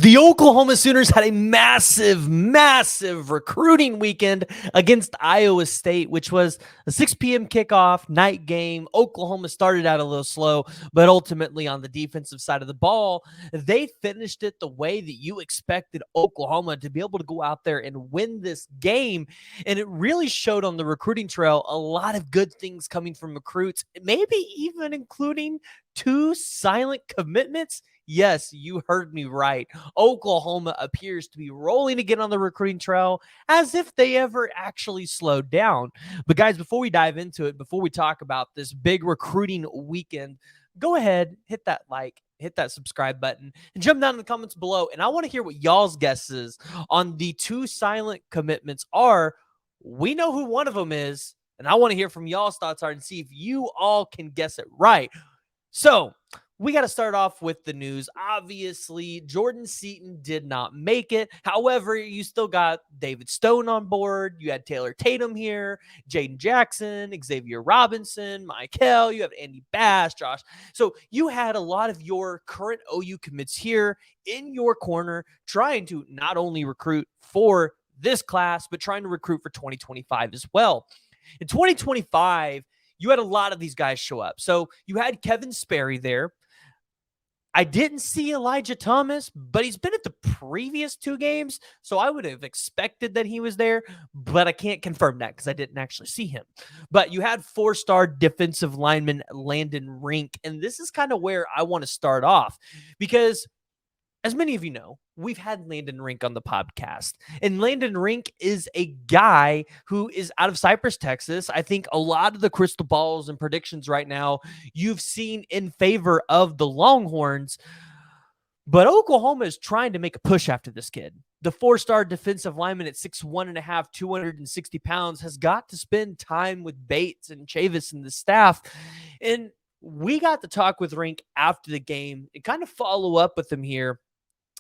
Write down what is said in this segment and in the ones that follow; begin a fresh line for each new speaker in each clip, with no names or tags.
The Oklahoma Sooners had a massive recruiting weekend against Iowa State, which was a 6 p.m. kickoff night game. Oklahoma started out a little slow, but ultimately on the defensive side of the ball, they finished it the way that you expected Oklahoma to be able to go out there and win this game. And it really showed on the recruiting trail a lot of good things coming from recruits, maybe even including 2 silent commitments. Yes, you heard me right. Oklahoma appears to be rolling again on the recruiting trail as if they ever actually slowed down. But guys, before we dive into it, before we talk about this big recruiting weekend, go ahead, hit that like, hit that subscribe button, and jump down in the comments below. And I want to hear what y'all's guesses on the 2 silent commitments are. We know who one of them is, and I want to hear from y'all's thoughts are and see if you all can guess it right. So we got to start off with the news. Obviously, Jordan Seaton did not make it. However, you still got David Stone on board. You had Taylor Tatum here, Jaydan Jackson, Xavier Robinson, Mykel. You have Andy Bass, Josh. So you had a lot of your current OU commits here in your corner trying to not only recruit for this class, but trying to recruit for 2025 as well. In 2025, you had a lot of these guys show up. So you had Kevin Sperry there. I didn't see Elijah Thomas, but he's been at the previous 2 games, so I would have expected that he was there, but I can't confirm that because I didn't actually see him. But you had 4-star defensive lineman Landon Rink, and this is kind of where I want to start off because, as many of you know, we've had Landon Rink on the podcast, and Landon Rink is a guy who is out of Cypress, Texas. I think a lot of the crystal balls and predictions right now you've seen in favor of the Longhorns, but Oklahoma is trying to make a push after this kid. The 4-star defensive lineman at 6'1.5", 260 pounds has got to spend time with Bates and Chavis and the staff, and we got to talk with Rink after the game and kind of follow up with him here.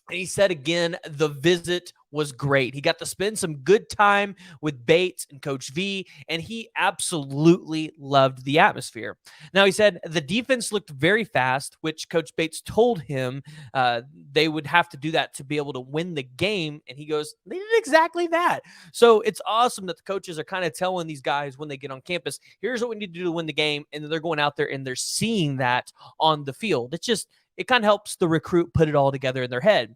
And he said, again, the visit was great. He got to spend some good time with Bates and Coach V, and he absolutely loved the atmosphere. Now, he said the defense looked very fast, which Coach Bates told him they would have to do that to be able to win the game. And he goes, they did exactly that. So it's awesome that the coaches are kind of telling these guys when they get on campus, here's what we need to do to win the game. And then they're going out there and they're seeing that on the field. It kind of helps the recruit put it all together in their head.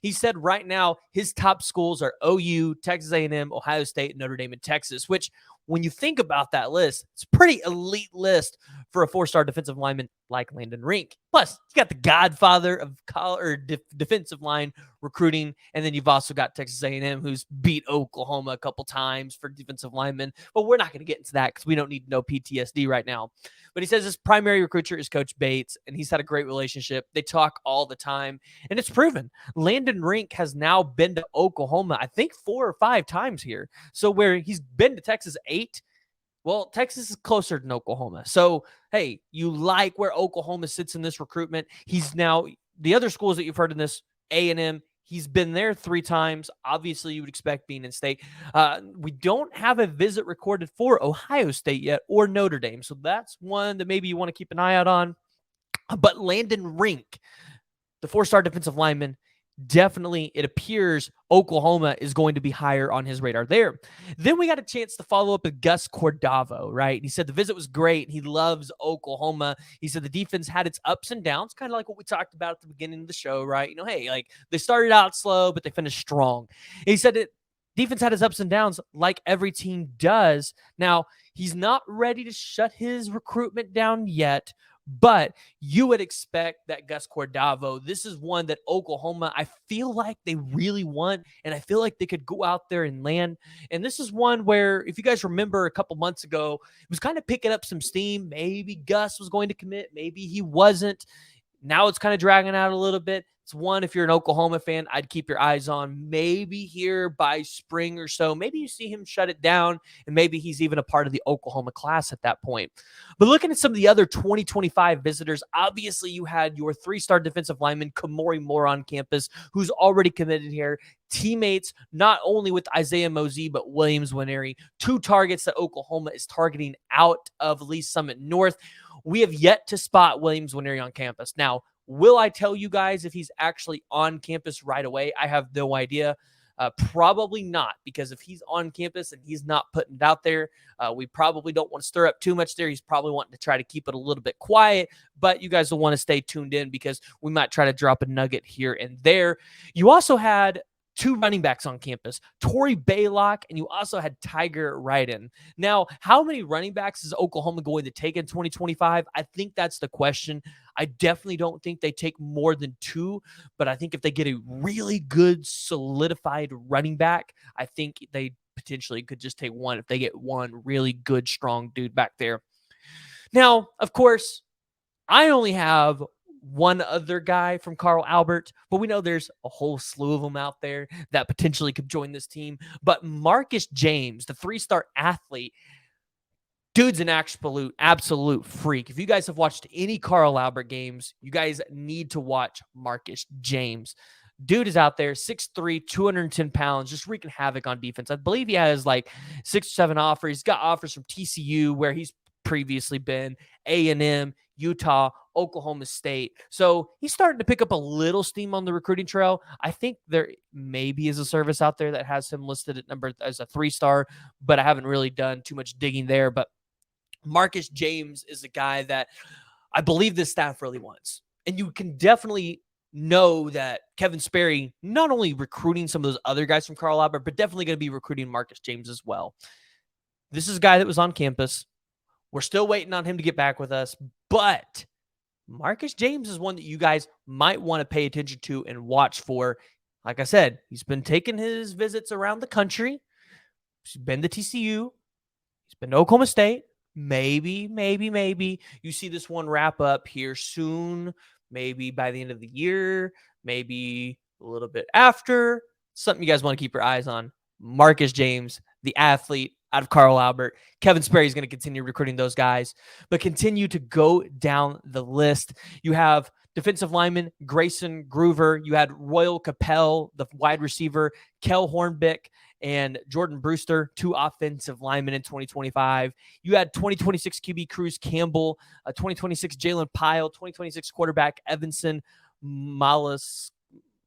He said right now his top schools are OU, Texas A&M, Ohio State, Notre Dame, and Texas, which when you think about that list, it's a pretty elite list for a 4-star defensive lineman like Landon Rink. Plus, you got the godfather of defensive line recruiting, and then you've also got Texas A&M, who's beat Oklahoma a couple times for defensive linemen. But we're not going to get into that because we don't need no PTSD right now. But he says his primary recruiter is Coach Bates, and he's had a great relationship. They talk all the time, and it's proven. Landon Rink has now been to Oklahoma, I think 4 or 5 times here. So where he's been to Texas 8, well, Texas is closer than Oklahoma. So, hey, you like where Oklahoma sits in this recruitment. He's now, the other schools that you've heard in this, A&M, he's been there 3 times. Obviously, you would expect being in state. We don't have a visit recorded for Ohio State yet or Notre Dame. So that's one that maybe you want to keep an eye out on. But Landon Rink, the 4-star defensive lineman, definitely, it appears Oklahoma is going to be higher on his radar there. Then we got a chance to follow up with Gus Cordavo, right? He said the visit was great. He loves Oklahoma. He said the defense had its ups and downs, kind of like what we talked about at the beginning of the show, right? You know, hey, like they started out slow, but they finished strong. And he said it. Defense had its ups and downs like every team does. Now, he's not ready to shut his recruitment down yet, but you would expect that Gus Cordavo, this is one that Oklahoma, I feel like they really want, and I feel like they could go out there and land. And this is one where, if you guys remember a couple months ago, it was kind of picking up some steam. Maybe Gus was going to commit. Maybe he wasn't. Now it's kind of dragging out a little bit. It's one, if you're an Oklahoma fan, I'd keep your eyes on. Maybe here by spring or so, maybe you see him shut it down, and maybe he's even a part of the Oklahoma class at that point. But looking at some of the other 2025 visitors, obviously you had your 3-star defensive lineman, Kamori Moore, on campus, who's already committed here. Teammates, not only with Isaiah Mosey, but Williams Nwaneri, 2 targets that Oklahoma is targeting out of Lee Summit North. We have yet to spot Williams Nwaneri on campus. Now, Will I tell you guys if he's actually on campus right away? I have no idea. Probably not, because if he's on campus and he's not putting it out there, we probably don't want to stir up too much there. He's probably wanting to try to keep it a little bit quiet, but you guys will want to stay tuned in because we might try to drop a nugget here and there. You also had two running backs on campus, Torrey Baylock, and you also had Tiger Ryden. Now, how many running backs is Oklahoma going to take in 2025? I think that's the question. I definitely don't think they take more than two, but I think if they get a really good, solidified running back, I think they potentially could just take one if they get one really good, strong dude back there. Now, of course, I only have one other guy from Carl Albert, but we know there's a whole slew of them out there that potentially could join this team. But Marcus James, the 3-star athlete, dude's an absolute freak. If you guys have watched any Carl Albert games, you guys need to watch Marcus James. Dude is out there, 6'3", 210 pounds, just wreaking havoc on defense. I believe he has like 6 or 7 offers. He's got offers from TCU, where he's previously been, A&M, Utah, Oklahoma State. So he's starting to pick up a little steam on the recruiting trail. I think there maybe is a service out there that has him listed at number as a 3-star, but I haven't really done too much digging there. But Marcus James is a guy that I believe this staff really wants. And you can definitely know that Kevin Sperry not only recruiting some of those other guys from Carl Albert, but definitely going to be recruiting Marcus James as well. This is a guy that was on campus. We're still waiting on him to get back with us, but Marcus James is one that you guys might want to pay attention to and watch for. Like I said, he's been taking his visits around the country. He's been to TCU. He's been to Oklahoma State. Maybe you see this one wrap up here soon, maybe by the end of the year, maybe a little bit after. Something you guys want to keep your eyes on. Marcus James, the athlete out of Carl Albert. Kevin Sperry is going to continue recruiting those guys, but continue to go down the list. You have defensive lineman Grayson Groover. You had Royal Capel, the wide receiver, Kel Hornbeck, and Jordan Brewster, 2 offensive linemen in 2025. You had 2026 QB Cruz Campbell, 2026 Jalen Pyle, 2026 quarterback Evanson Molluska.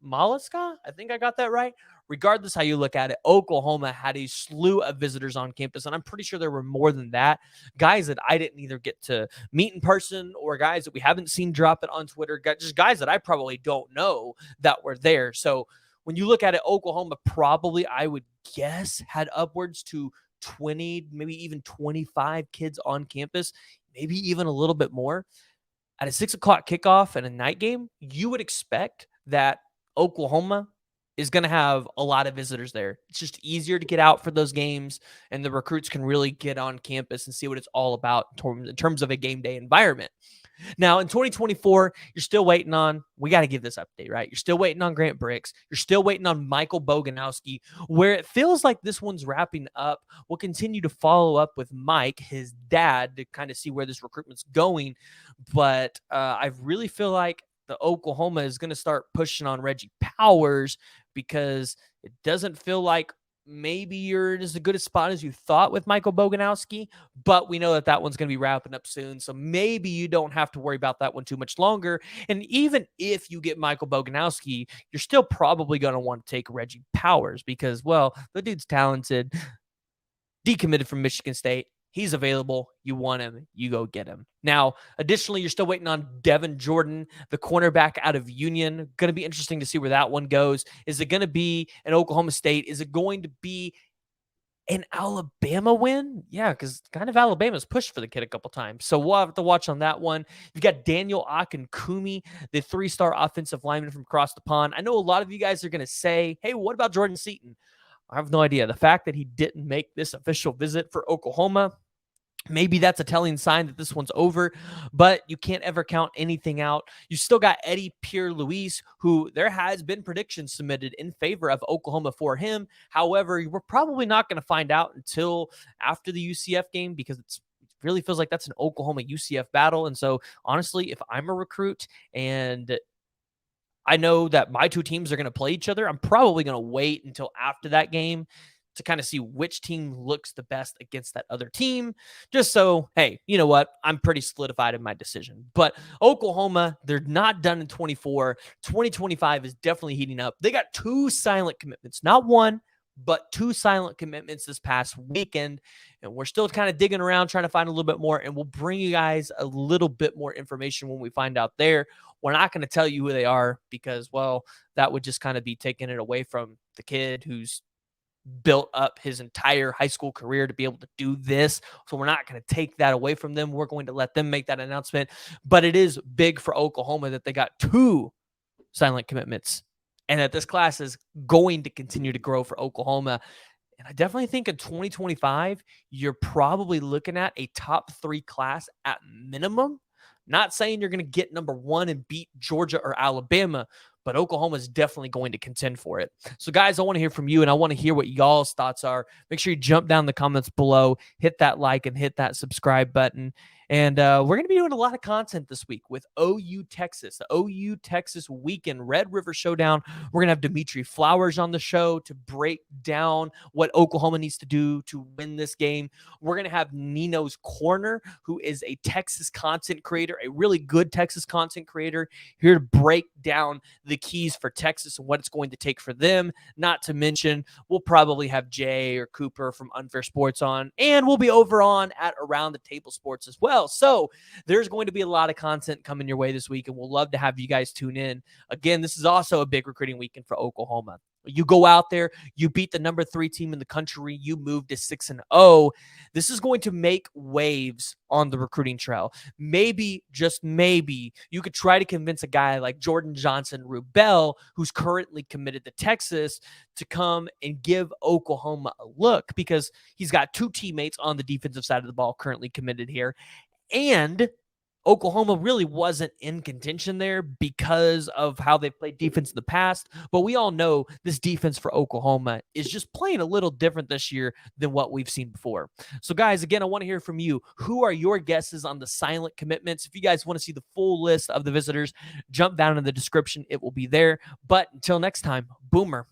I think I got that right. Regardless how you look at it, Oklahoma had a slew of visitors on campus, and I'm pretty sure there were more than that. Guys that I didn't either get to meet in person, or guys that we haven't seen drop it on Twitter, just guys that I probably don't know that were there. So when you look at it, Oklahoma probably, I would guess, had upwards to 20, maybe even 25 kids on campus, maybe even a little bit more. At a 6 o'clock kickoff and a night game, you would expect that Oklahoma is going to have a lot of visitors there. It's just easier to get out for those games, and the recruits can really get on campus and see what it's all about in terms of a game day environment. Now, in 2024, you're still waiting on, we got to give this update, right? You're still waiting on Grant Bricks. You're still waiting on Mykel Boganowski. Where it feels like this one's wrapping up, we'll continue to follow up with Mike, his dad, to kind of see where this recruitment's going. But I really feel like the Oklahoma is going to start pushing on Reggie Powers, because it doesn't feel like maybe you're in as good a spot as you thought with Mykel Boganowski, but we know that that one's going to be wrapping up soon. So maybe you don't have to worry about that one too much longer. And even if you get Mykel Boganowski, you're still probably going to want to take Reggie Powers, because, well, the dude's talented, decommitted from Michigan State. He's available. You want him, you go get him. Now, additionally, you're still waiting on Devin Jordan, the cornerback out of Union. Going to be interesting to see where that one goes. Is it going to be an Oklahoma State? Is it going to be an Alabama win? Yeah, because kind of Alabama's pushed for the kid a couple times. So we'll have to watch on that one. You've got Daniel Akinkumi, the 3-star offensive lineman from across the pond. I know a lot of you guys are going to say, hey, what about Jordan Seaton? I have no idea. The fact that he didn't make this official visit for Oklahoma, maybe that's a telling sign that this one's over, but you can't ever count anything out. You still got Eddie Pierre-Louis, who there has been predictions submitted in favor of Oklahoma for him. However, we're probably not going to find out until after the UCF game, because it really feels like that's an Oklahoma-UCF battle. And so, honestly, if I'm a recruit and I know that my two teams are going to play each other, I'm probably going to wait until after that game to kind of see which team looks the best against that other team. Just so, hey, you know what? I'm pretty solidified in my decision. But Oklahoma, they're not done in 24. 2025 is definitely heating up. They got 2 silent commitments, not one, but 2 silent commitments this past weekend. And we're still kind of digging around, trying to find a little bit more. And we'll bring you guys a little bit more information when we find out there. We're not going to tell you who they are because, well, that would just kind of be taking it away from the kid who's built up his entire high school career to be able to do this. So we're not going to take that away from them. We're going to let them make that announcement. But it is big for Oklahoma that they got 2 silent commitments and that this class is going to continue to grow for Oklahoma. And I definitely think in 2025, you're probably looking at a top 3 class at minimum. Not saying you're going to get number 1 and beat Georgia or Alabama, but Oklahoma is definitely going to contend for it. So, guys, I want to hear from you, and I want to hear what y'all's thoughts are. Make sure you jump down in the comments below, hit that like, and hit that subscribe button. And we're going to be doing a lot of content this week with OU Texas, the OU Texas Weekend Red River Showdown. We're going to have Dimitri Flowers on the show to break down what Oklahoma needs to do to win this game. We're going to have Nino's Corner, who is a Texas content creator, a really good Texas content creator, here to break down the keys for Texas and what it's going to take for them. Not to mention, we'll probably have Jay or Cooper from Unfair Sports on, and we'll be over on at Around the Table Sports as well. So there's going to be a lot of content coming your way this week, and we'll love to have you guys tune in. Again, this is also a big recruiting weekend for Oklahoma. You go out there, you beat the number 3 team in the country, you move to 6-0. This is going to make waves on the recruiting trail. Maybe, just maybe, you could try to convince a guy like Jordan Johnson Rubel, who's currently committed to Texas, to come and give Oklahoma a look because he's got 2 teammates on the defensive side of the ball currently committed here. And Oklahoma really wasn't in contention there because of how they played defense in the past. But we all know this defense for Oklahoma is just playing a little different this year than what we've seen before. So, guys, again, I want to hear from you. Who are your guesses on the silent commitments? If you guys want to see the full list of the visitors, jump down in the description. It will be there. But until next time, Boomer.